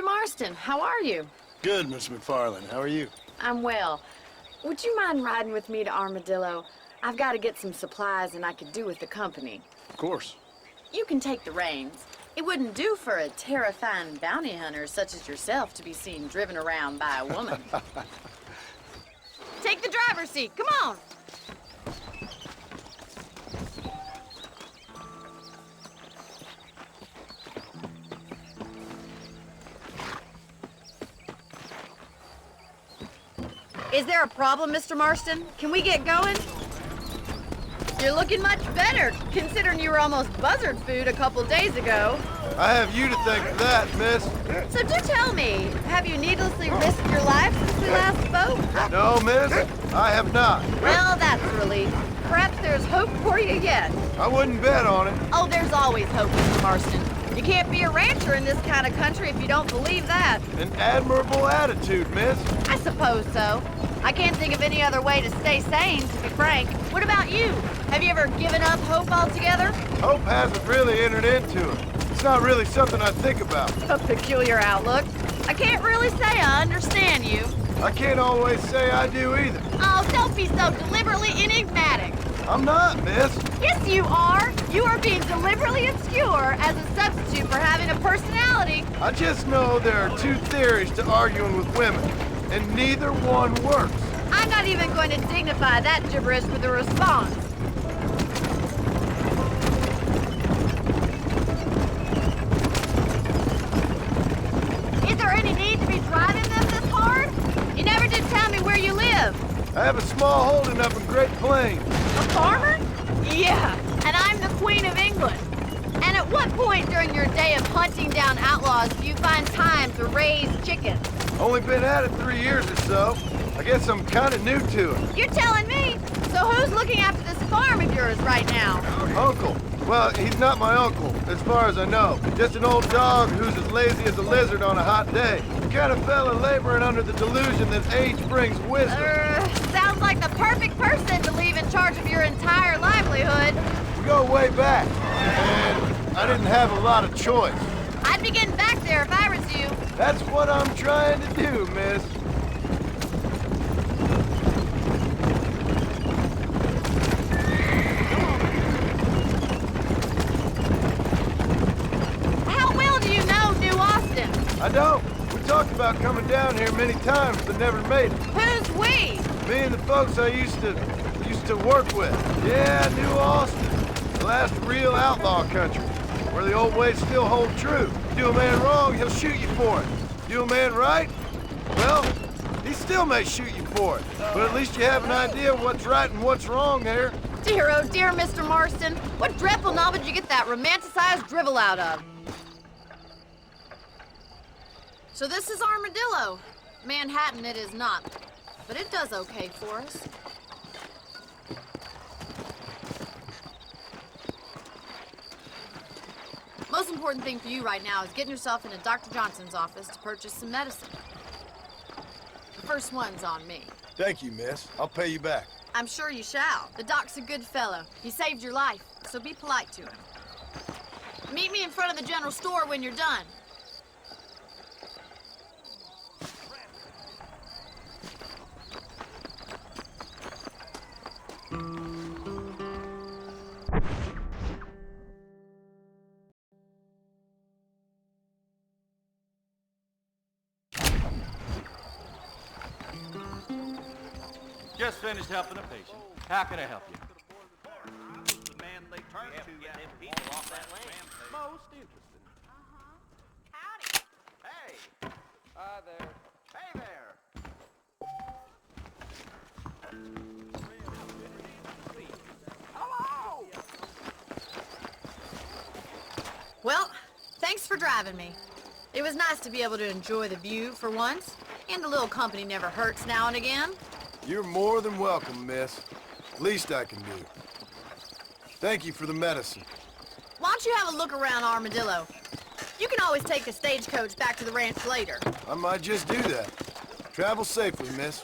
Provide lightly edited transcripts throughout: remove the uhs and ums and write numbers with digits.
Mr. Marston, how are you? Good, Miss McFarland. How are you? I'm well. Would you mind riding with me to Armadillo? I've got to get some supplies and I could do with the company. Of course. You can take the reins. It wouldn't do for a terrifying bounty hunter such as yourself to be seen driven around by a woman. Take the driver's seat. Come on. Is there a problem, Mr. Marston? Can we get going? You're looking much better, considering you were almost buzzard food a couple days ago. I have you to thank for that, miss. So do tell me, have you needlessly risked your life since we last spoke? No, miss, I have not. Well, that's a relief. Perhaps there's hope for you yet. I wouldn't bet on it. Oh, there's always hope, Mr. Marston. You can't be a rancher in this kind of country if you don't believe that. An admirable attitude, miss. I suppose so. I can't think of any other way to stay sane, to be frank. What about you? Have you ever given up hope altogether? Hope hasn't really entered into it. It's not really something I think about. A peculiar outlook. I can't really say I understand you. I can't always say I do either. Oh, don't be so deliberately enigmatic. I'm not, miss. Yes, you are. You are being deliberately obscure as a substitute for having a personality. I just know there are two theories to arguing with women, and neither one works. I'm not even going to dignify that gibberish with a response. Is there any need to be driving them this hard? You never did tell me where you live. I have a small holding up in Great Plains. A farmer? Yeah, and I'm the Queen of England. And at what point during your day of hunting down outlaws do you find time to raise chickens? Only been at it 3 years or so. I guess I'm kind of new to it. You're telling me? So who's looking after this farm of yours right now? Uncle. Well, he's not my uncle, as far as I know. Just an old dog who's as lazy as a lizard on a hot day. The kind of fella laboring under the delusion that age brings wisdom. Sounds like the perfect person to leave in charge of your entire livelihood. We go way back, and I didn't have a lot of choice. I'd be getting back there if I was you. That's what I'm trying to do, miss. How well do you know New Austin? I don't. We talked about coming down here many times, but never made it. Who's we? Me and the folks I used to work with. Yeah, New Austin. The last real outlaw country, where the old ways still hold true. Do a man wrong, he'll shoot you for it. Do a man right? Well, he still may shoot you for it. But at least you have an idea of what's right and what's wrong there. Dear, oh dear, Mr. Marston. What dreadful novel did you get that romanticized drivel out of? So this is Armadillo. Manhattan it is not, but it does okay for us. Most important thing for you right now is getting yourself into Dr. Johnson's office to purchase some medicine. The first one's on me. Thank you, miss. I'll pay you back. I'm sure you shall. The doc's a good fellow. He saved your life, so be polite to him. Meet me in front of the general store when you're done. Just finished helping a patient. How can I help you? The man they turn to get them people off that land. Most interesting. Howdy. Hey. Hi there. Hey there. Hello. Well, thanks for driving me. It was nice to be able to enjoy the view for once, and a little company never hurts now and again. You're more than welcome, miss. Least I can do. Thank you for the medicine. Why don't you have a look around Armadillo? You can always take the stagecoach back to the ranch later. I might just do that. Travel safely, miss.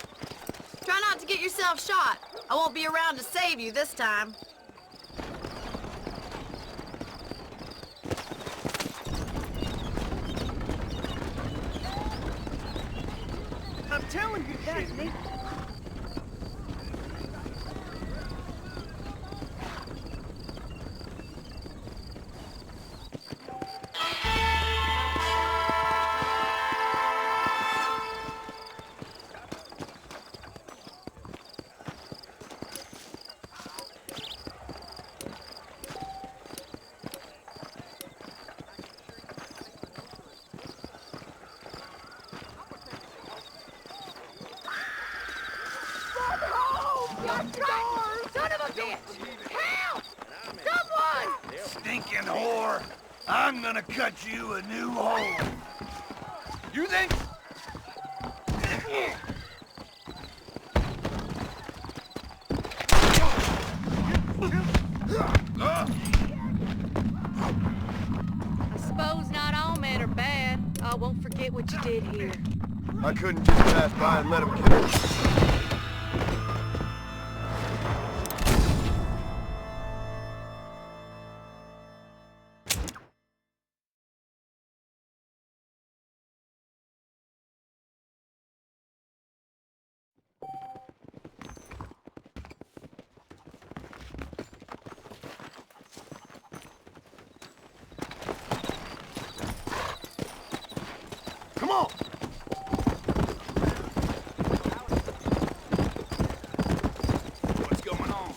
Try not to get yourself shot. I won't be around to save you this time. telling you that, Nick. Son of a bitch! Help! Someone! Stinking whore! I'm gonna cut you a new hole! You think? I suppose not all men are bad. I won't forget what you did here. I couldn't just pass by and let him kill me. Come on! What's going on?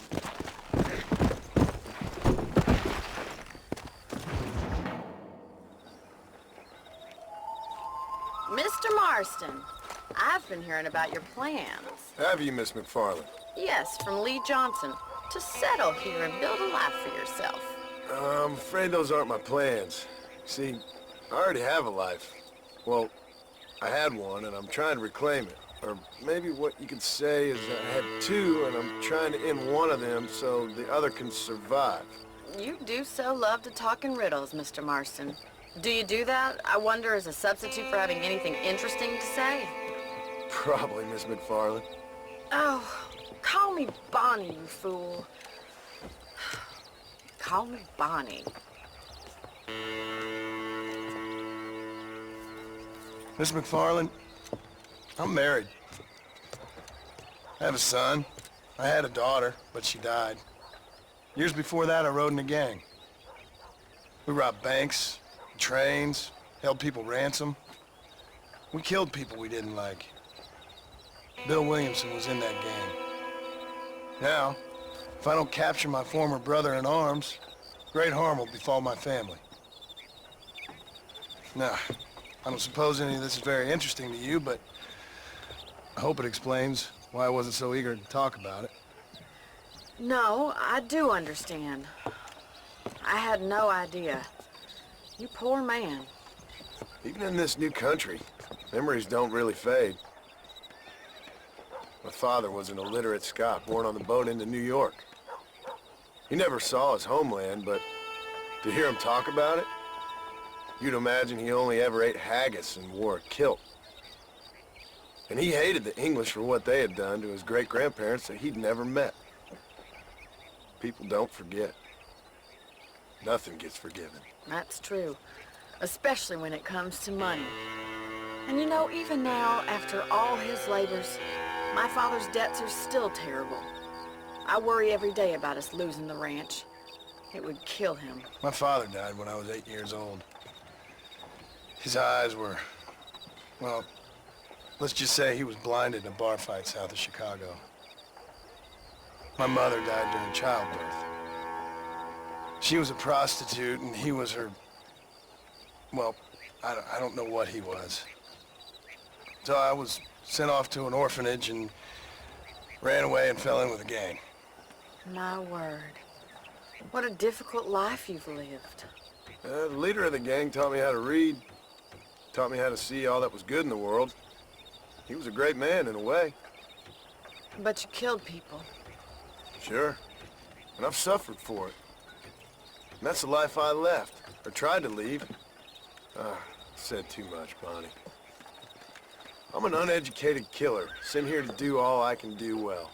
Mr. Marston, I've been hearing about your plans. Have you, Miss McFarland? Yes, from Lee Johnson, to settle here and build a life for yourself. I'm afraid those aren't my plans. See, I already have a life. Well, I had one, and I'm trying to reclaim it. Or maybe what you could say is I had two, and I'm trying to end one of them so the other can survive. You do so love to talk in riddles, Mr. Marston. Do you do that, I wonder, as a substitute for having anything interesting to say? Probably, Miss McFarland. Oh, call me Bonnie, you fool. Call me Bonnie. Miss McFarland, I'm married. I have a son. I had a daughter, but she died. Years before that, I rode in a gang. We robbed banks, trains, held people ransom. We killed people we didn't like. Bill Williamson was in that gang. Now, if I don't capture my former brother in arms, great harm will befall my family. Now, I don't suppose any of this is very interesting to you, but I hope it explains why I wasn't so eager to talk about it. No, I do understand. I had no idea. You poor man. Even in this new country, memories don't really fade. My father was an illiterate Scot born on the boat into New York. He never saw his homeland, but to hear him talk about it, you'd imagine he only ever ate haggis and wore a kilt. And he hated the English for what they had done to his great-grandparents that he'd never met. People don't forget. Nothing gets forgiven. That's true. Especially when it comes to money. And you know, even now, after all his labors, my father's debts are still terrible. I worry every day about us losing the ranch. It would kill him. My father died when I was 8 years old. His eyes were, well, let's just say he was blinded in a bar fight south of Chicago. My mother died during childbirth. She was a prostitute and he was her, well, I don't know what he was. So I was sent off to an orphanage and ran away and fell in with a gang. My word. What a difficult life you've lived. The leader of the gang taught me how to read, taught me how to see all that was good in the world. He was a great man in a way. But you killed people. Sure. And I've suffered for it. And that's the life I left, or tried to leave. Said too much, Bonnie. I'm an uneducated killer, sent here to do all I can do well.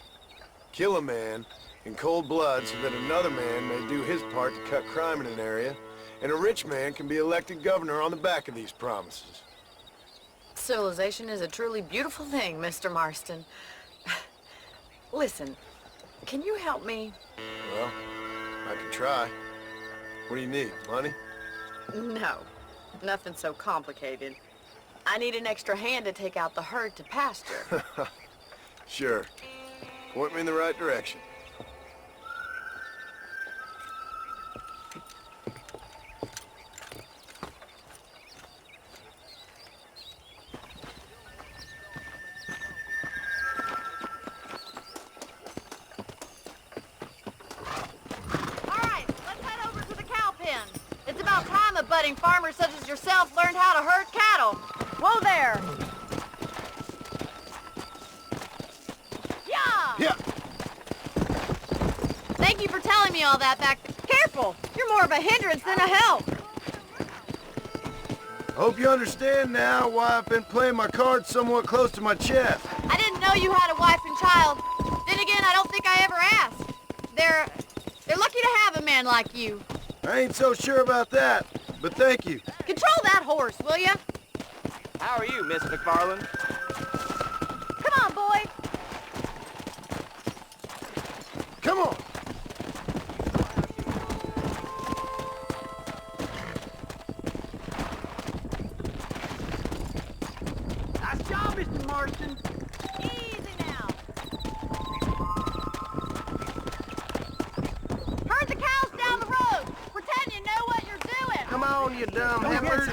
Kill a man in cold blood so that another man may do his part to cut crime in an area, and a rich man can be elected governor on the back of these promises. Civilization is a truly beautiful thing, Mr. Marston. Listen, can you help me? Well, I can try. What do you need? Money? No, nothing so complicated. I need an extra hand to take out the herd to pasture. Sure. Point me in the right direction. Budding farmers such as yourself learned how to herd cattle. Whoa there! Yeah! Yeah! Thank you for telling me all that back. Careful! You're more of a hindrance than a help. I hope you understand now why I've been playing my cards somewhat close to my chest. I didn't know you had a wife and child. Then again, I don't think I ever asked. They're lucky to have a man like you. I ain't so sure about that, but thank you. Control that horse, will ya? How are you, Miss McFarland? Come on, boy. Come on! Nice job, Mr. Marston. Easy now. Herd the cows down the road. Pretend you know what you're doing. Come on, you dumb heifers.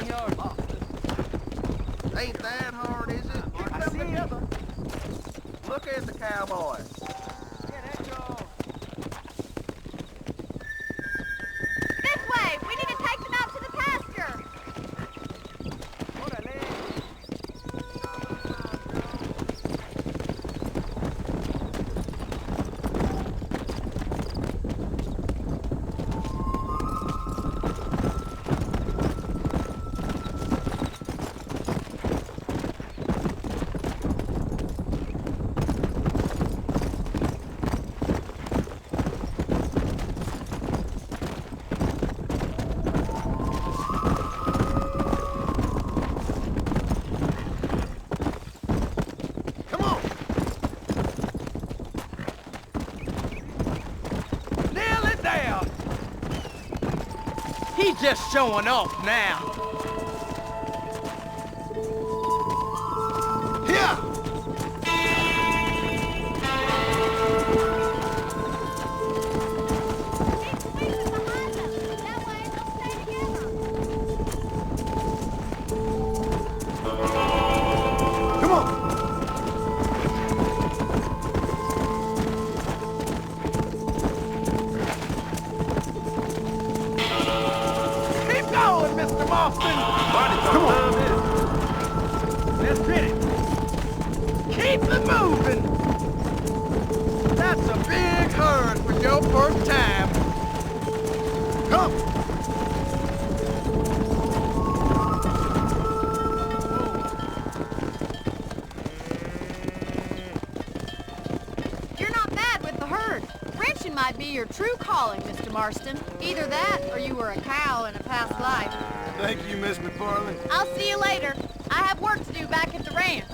Ain't that hard, is it? I see together. Look at the cowboy. This way. We need to take them out to the pasture. He's just showing off now. Here! Keep squeezing behind them. That way they'll stay together. Come on! Keep going, Mr. Marston. Come on! Let's hit it. Keep it moving. That's a big herd for your first time. Come! You're not bad with the herd. Ranching might be your true calling, Mr. Marston. Either that, or you were a cow in a past life. Thank you, Miss McFarland. I'll see you later. I have work to do back at the ranch.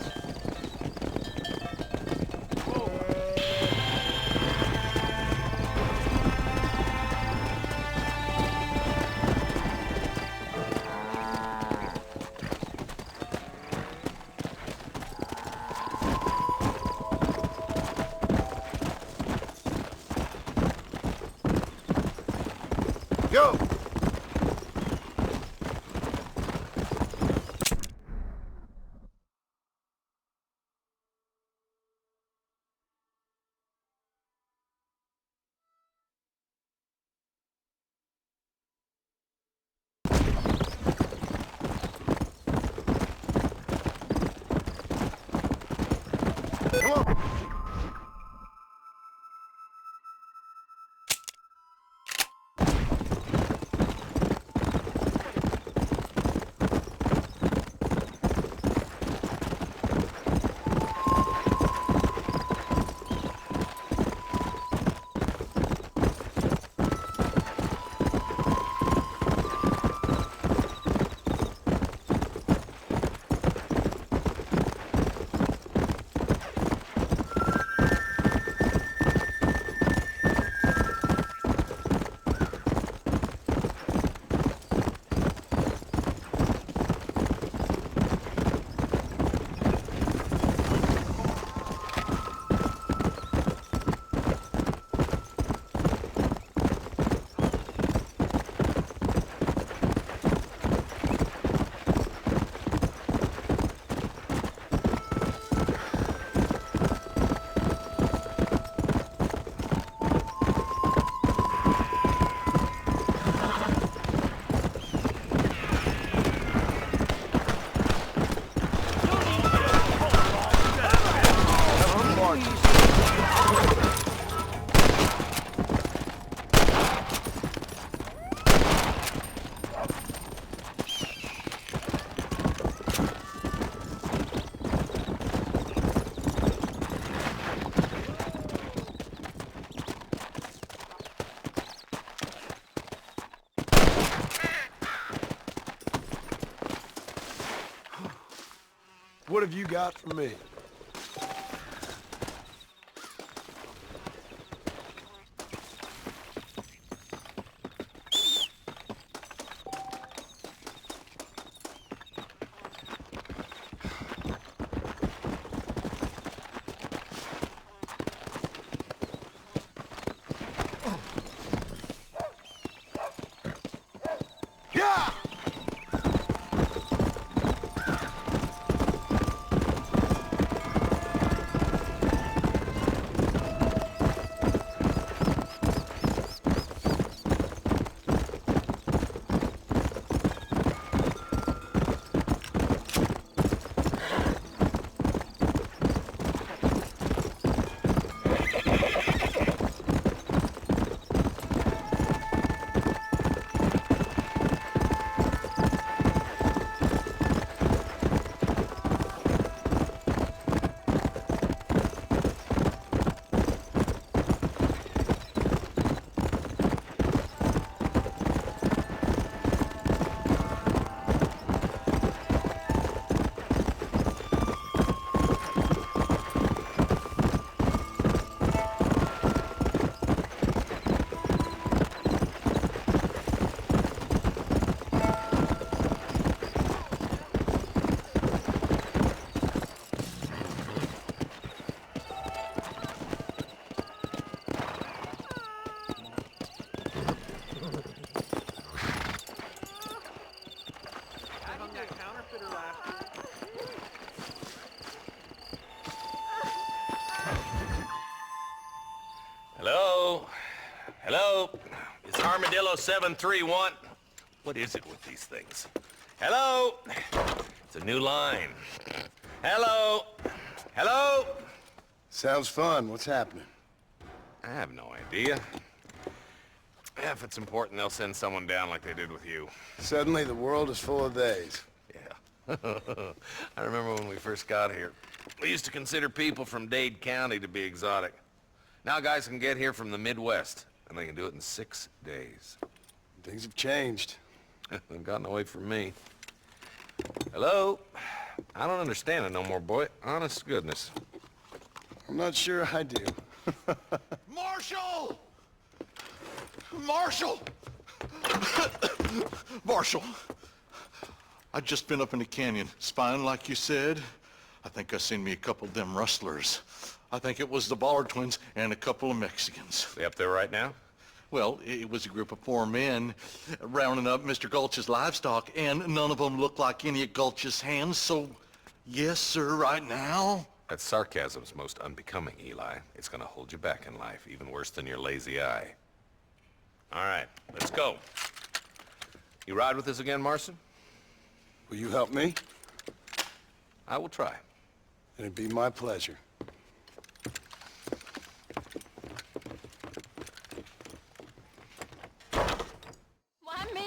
Go! Come on! What have you got for me? Hello? Hello? Is Armadillo 731? What is it with these things? Hello? It's a new line. Hello? Hello? Sounds fun. What's happening? I have no idea. Yeah, if it's important, they'll send someone down like they did with you. Suddenly the world is full of days. Yeah. I remember when we first got here. We used to consider people from Dade County to be exotic. Now guys can get here from the Midwest, and they can do it in 6 days. Things have changed. They've gotten away from me. Hello? I don't understand it no more, boy. Honest to goodness. I'm not sure I do. Marshal! Marshal! Marshal! I've just been up in the canyon, spying like you said. I think I seen me a couple of them rustlers. I think it was the Ballard twins and a couple of Mexicans. They up there right now? Well, it was a group of 4 men rounding up Mr. Gulch's livestock, and none of them looked like any of Gulch's hands, so yes, sir, right now. That sarcasm's most unbecoming, Eli. It's gonna hold you back in life, even worse than your lazy eye. All right, let's go. You ride with us again, Marston? Will you help me? I will try. It'd be my pleasure. Why me?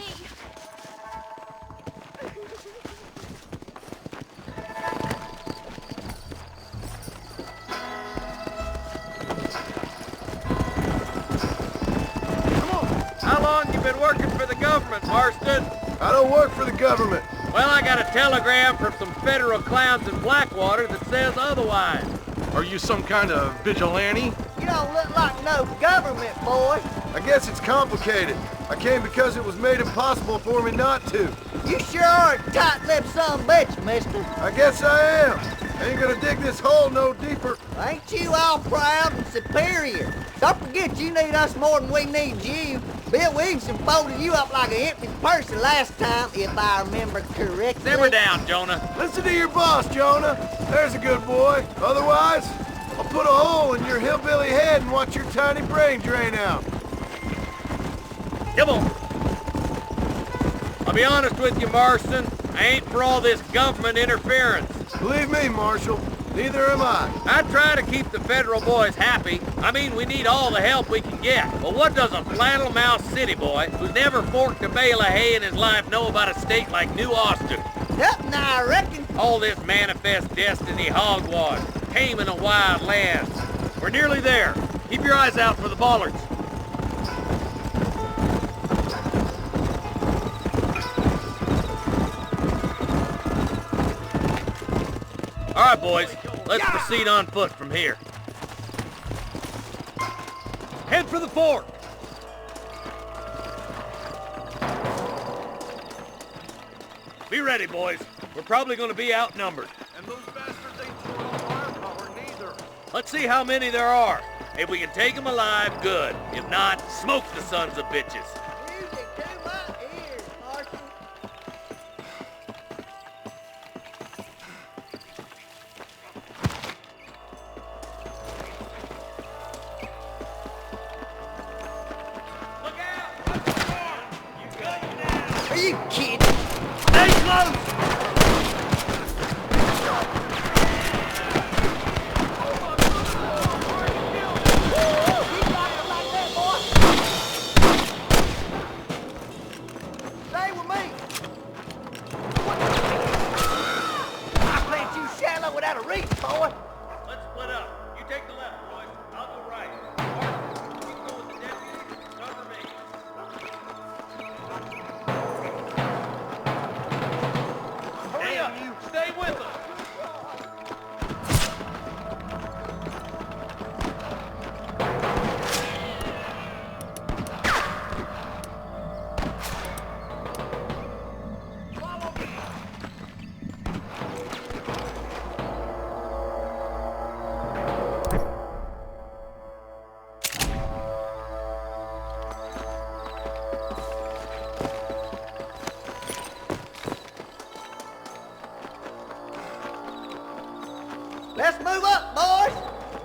How long you been working for the government, Marston? I don't work for the government. Well, I got a telegram from some federal clowns in Blackwater that says otherwise. Are you some kind of vigilante? You don't look like no government, boy. I guess it's complicated. I came because it was made impossible for me not to. You sure are a tight-lipped son of a bitch, mister. I guess I am. I ain't gonna dig this hole no deeper. Ain't you all proud and superior? Don't forget you need us more than we need you. Bill Williamson folded you up like an empty person last time, if I remember correctly. Simmer down, Jonah. Listen to your boss, Jonah. There's a good boy. Otherwise, I'll put a hole in your hillbilly head and watch your tiny brain drain out. Come on. I'll be honest with you, Marston. I ain't for all this government interference. Believe me, Marshal, neither am I. I try to keep the federal boys happy. I mean, we need all the help we can get. But what does a flannel-mouthed city boy who's never forked a bale of hay in his life know about a state like New Austin? Nothing, I reckon. All this manifest destiny hogwash, taming a wild land. We're nearly there. Keep your eyes out for the bollards. right, boys. Let's proceed on foot from here. Head for the fort. Be ready, boys. We're probably going to be outnumbered. And those bastards ain't short on firepower neither. Let's see how many there are. If we can take them alive, good. If not, smoke the sons of bitches. Music to my ears, Marshal. Look out! You got it now! Are you kidding? Stay close! Stay with me. I plant you shallow without a reach, boy. Let's split up. You take the left, boys. I'll go right. Mark, you go with the deputy. Cover me. Hurry up, you. Stay with us. Let's move up, boys.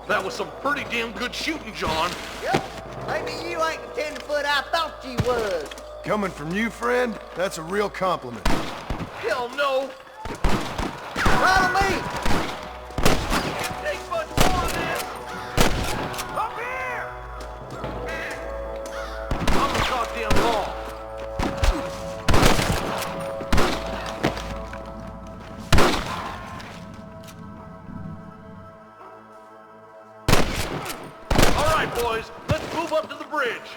That was some pretty damn good shooting, John. Yep. Maybe you ain't the tenderfoot I thought you was. Coming from you, friend, that's a real compliment. Hell no! Follow me. Can't take much more of this! Up here! I'm the goddamn law. All right, boys, let's move up to the bridge.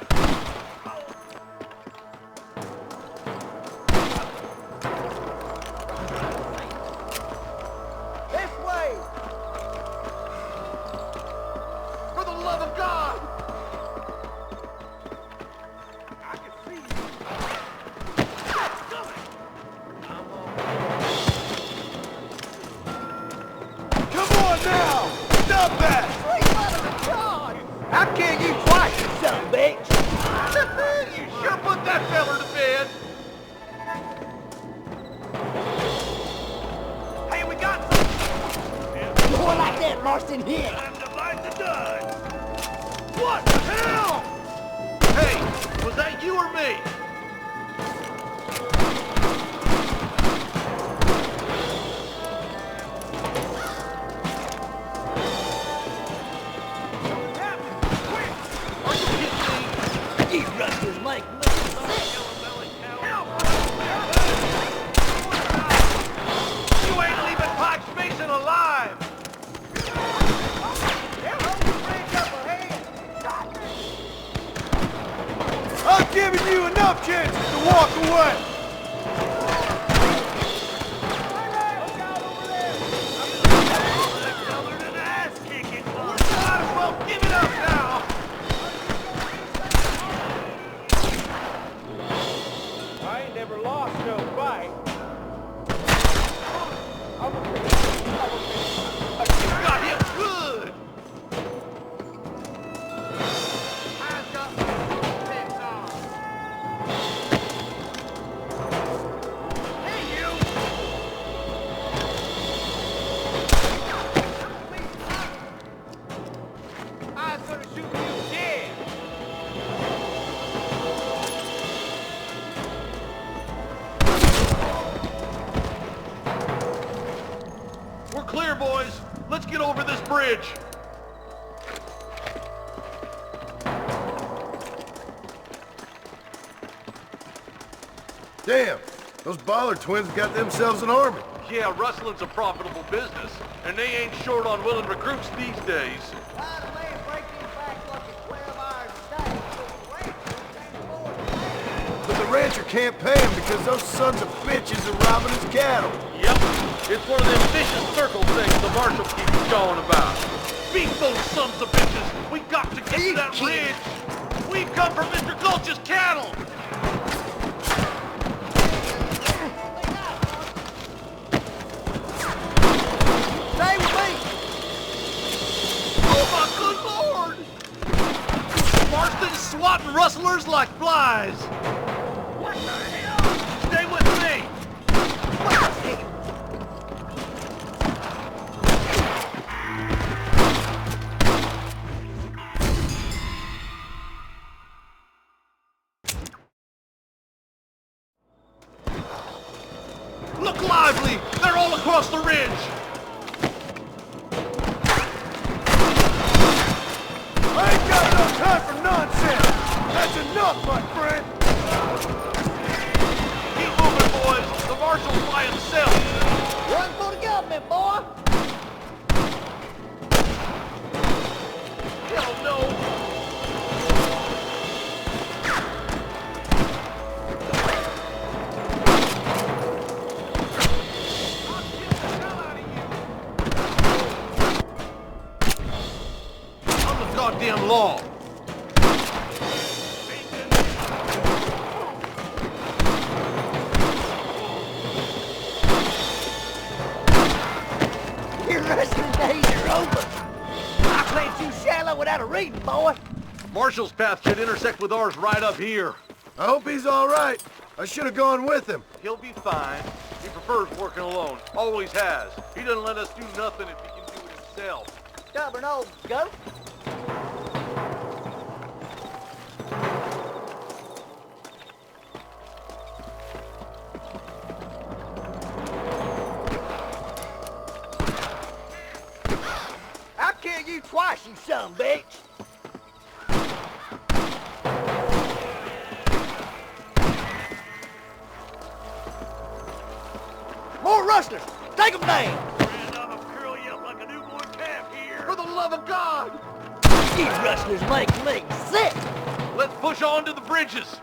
This way. For the love of God! Come on now! Stop that! Sweet mother of God. I'll kill you twice, you son of a bitch. You sure put that feller to bed! Hey, we got some! More like that, Marston here. Time to light the dud! What the hell? Hey, was that you or me? Are you kidding me? You rustlers make me sick. You ain't leaving Pike's Basin alive! I've given you enough chances to walk away! Might as well give it up now! I ain't never lost no fight. Got him good! Hey, you! I was gonna shoot you dead. We're clear, boys. Let's get over this bridge. Damn, those Baller twins got themselves an army. Yeah, rustling's a profitable business, and they ain't short on willing recruits these days. Why the man break these backs working 12 hours a day? So the ranchers can't afford to pay. But the rancher can't pay him because those sons of bitches are robbing his cattle. Yep. It's one of them vicious circle things the marshal keeps going about. Beat those sons of bitches! We got to get to that ridge! We come from Mr. Gulch's cattle! Stay with me! Oh my good lord! Marston's swatting rustlers like flies! What the hell? Stay with me! Look lively! They're all across the ridge! I ain't got no time for nonsense! That's enough, my friend! Keep moving, boys! The marshal's by himself! Run for the government, boy! Hell no! Goddamn law! Your wrestling days are over. I played too shallow without a reading, boy. Marshall's path should intersect with ours right up here. I hope he's all right. I should have gone with him. He'll be fine. He prefers working alone. Always has. He doesn't let us do nothing if he can do it himself. Stubborn old goat. I'll kill you twice, you son of a bitch. More rustlers! Take them down! And I'm gonna curl you up like a newborn calf here. For the love of God! These rustlers make me sick! Let's push on to the bridges.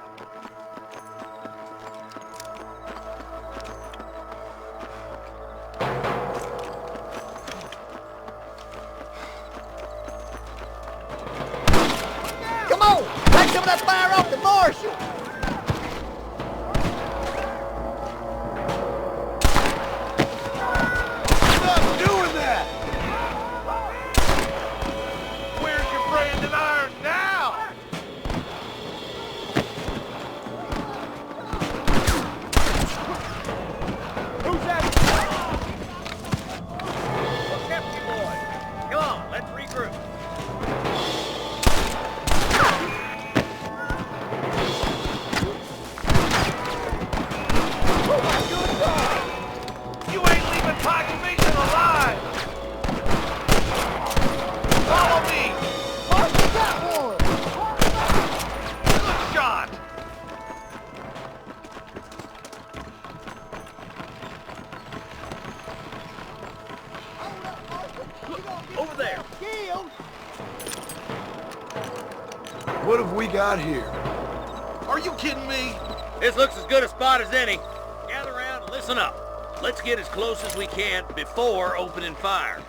Come on! Take some of that fire off the marshal! Stop doing that! Where's your branded iron now? Who's that? What's happening, boys? Come on, let's regroup. You ain't leaving Pike Mason alive! Follow me! Marshal got one! Good shot! Over there. Killed! What have we got here? Are you kidding me? This looks as good a spot as any. Gather around and listen up. Let's get as close as we can before opening fire.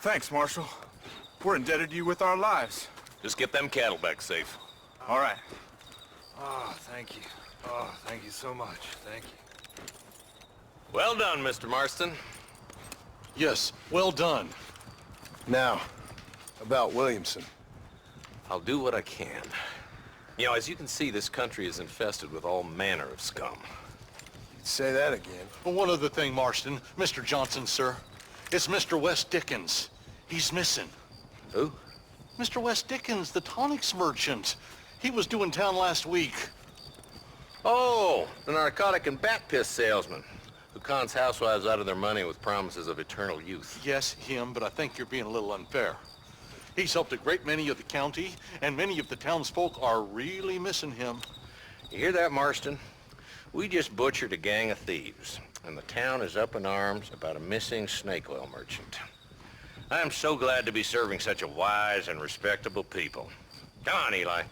Thanks, Marshal. We're indebted to you with our lives. Just get them cattle back safe. All right. Oh, thank you. Oh, thank you so much. Thank you. Well done, Mr. Marston. Yes, well done. Now, about Williamson. I'll do what I can. You know, as you can see, this country is infested with all manner of scum. Say that again. Well, one other thing, Marston. Mr. Johnson, sir. It's Mr. West Dickens. He's missing. Who? Mr. West Dickens, the tonics merchant. He was due in town last week. Oh, the narcotic and bat piss salesman who cons housewives out of their money with promises of eternal youth. Yes, him, but I think you're being a little unfair. He's helped a great many of the county, and many of the townsfolk are really missing him. You hear that, Marston? We just butchered a gang of thieves, and the town is up in arms about a missing snake oil merchant. I am so glad to be serving such a wise and respectable people. Come on, Eli.